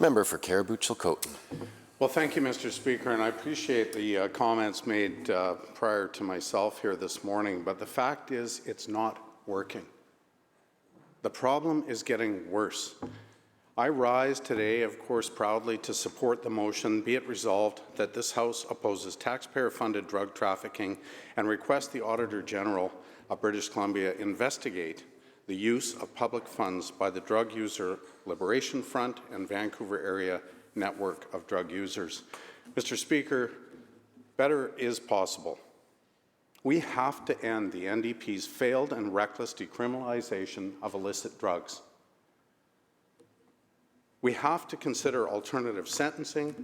Member for Caribou-Chilcotin. Well, thank you, Mr. Speaker, and I appreciate the comments made prior to myself here this morning, but the fact is it's not working. The problem is getting worse. I rise today, of course, proudly to support the motion, be it resolved that this House opposes taxpayer-funded drug trafficking and requests the Auditor General of British Columbia investigate the use of public funds by the Drug User Liberation Front and Vancouver Area Network of Drug Users. Mr. Speaker, better is possible. We have to end the NDP's failed and reckless decriminalization of illicit drugs. We have to consider alternative sentencing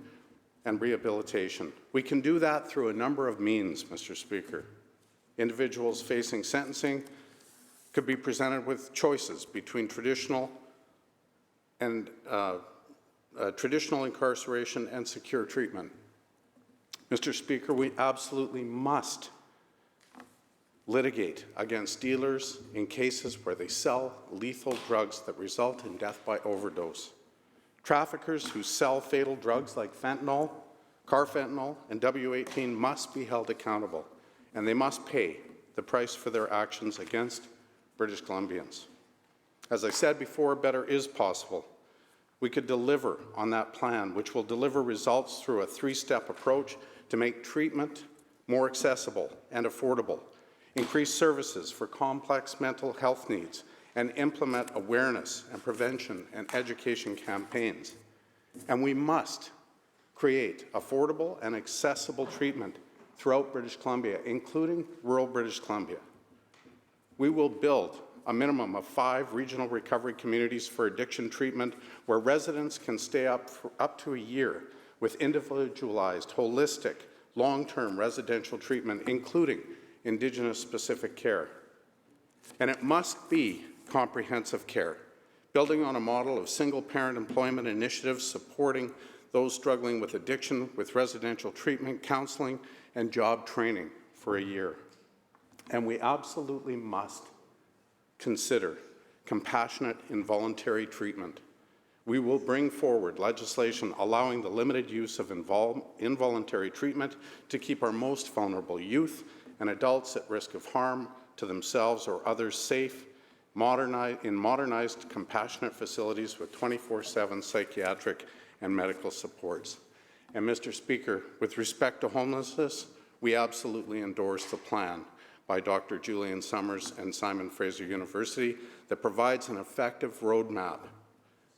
and rehabilitation. We can do that through a number of means, Mr. Speaker. Individuals facing sentencing could be presented with choices between traditional incarceration and secure treatment. Mr. Speaker, we absolutely must litigate against dealers in cases where they sell lethal drugs that result in death by overdose. Traffickers who sell fatal drugs like fentanyl, carfentanil, and W18 must be held accountable, and they must pay the price for their actions against British Columbians. As I said before, better is possible. We could deliver on that plan, which will deliver results through a three-step approach to make treatment more accessible and affordable, increase services for complex mental health needs, and implement awareness and prevention and education campaigns. And we must create affordable and accessible treatment throughout British Columbia, including rural British Columbia. We will build a minimum of 5 regional recovery communities for addiction treatment where residents can stay up to a year with individualized, holistic, long-term residential treatment, including Indigenous-specific care. And it must be comprehensive care, building on a model of single-parent employment initiatives supporting those struggling with addiction with residential treatment, counseling, and job training for a year. And we absolutely must consider compassionate involuntary treatment. We will bring forward legislation allowing the limited use of involuntary treatment to keep our most vulnerable youth and adults at risk of harm to themselves or others safe in modernized compassionate facilities with 24/7 psychiatric and medical supports. And Mr. Speaker, with respect to homelessness, we absolutely endorse the plan by Dr. Julian Summers and Simon Fraser University that provides an effective roadmap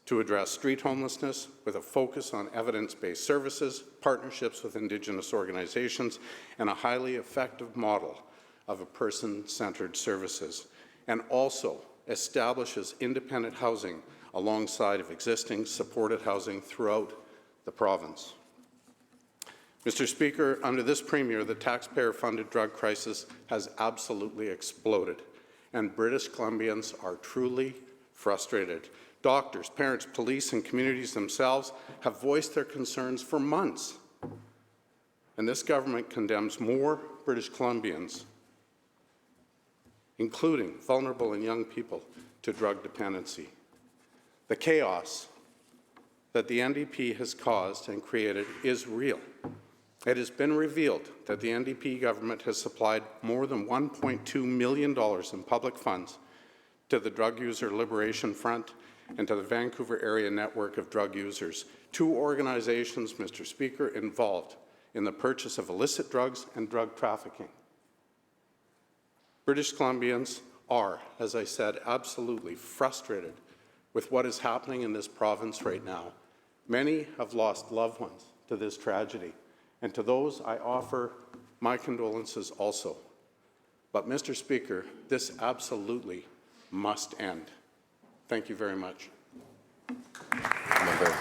to address street homelessness with a focus on evidence-based services, partnerships with Indigenous organizations, and a highly effective model of a person-centered services, and also establishes independent housing alongside of existing supported housing throughout the province. Mr. Speaker, under this Premier, the taxpayer-funded drug crisis has absolutely exploded, and British Columbians are truly frustrated. Doctors, parents, police, and communities themselves have voiced their concerns for months, and this government condemns more British Columbians, including vulnerable and young people, to drug dependency. The chaos that the NDP has caused and created is real. It has been revealed that the NDP government has supplied more than $1.2 million in public funds to the Drug User Liberation Front and to the Vancouver Area Network of Drug Users, 2 organizations, Mr. Speaker, involved in the purchase of illicit drugs and drug trafficking. British Columbians are, as I said, absolutely frustrated with what is happening in this province right now. Many have lost loved ones to this tragedy, and to those I offer my condolences also. But, Mr. Speaker, this absolutely must end. Thank you very much. Member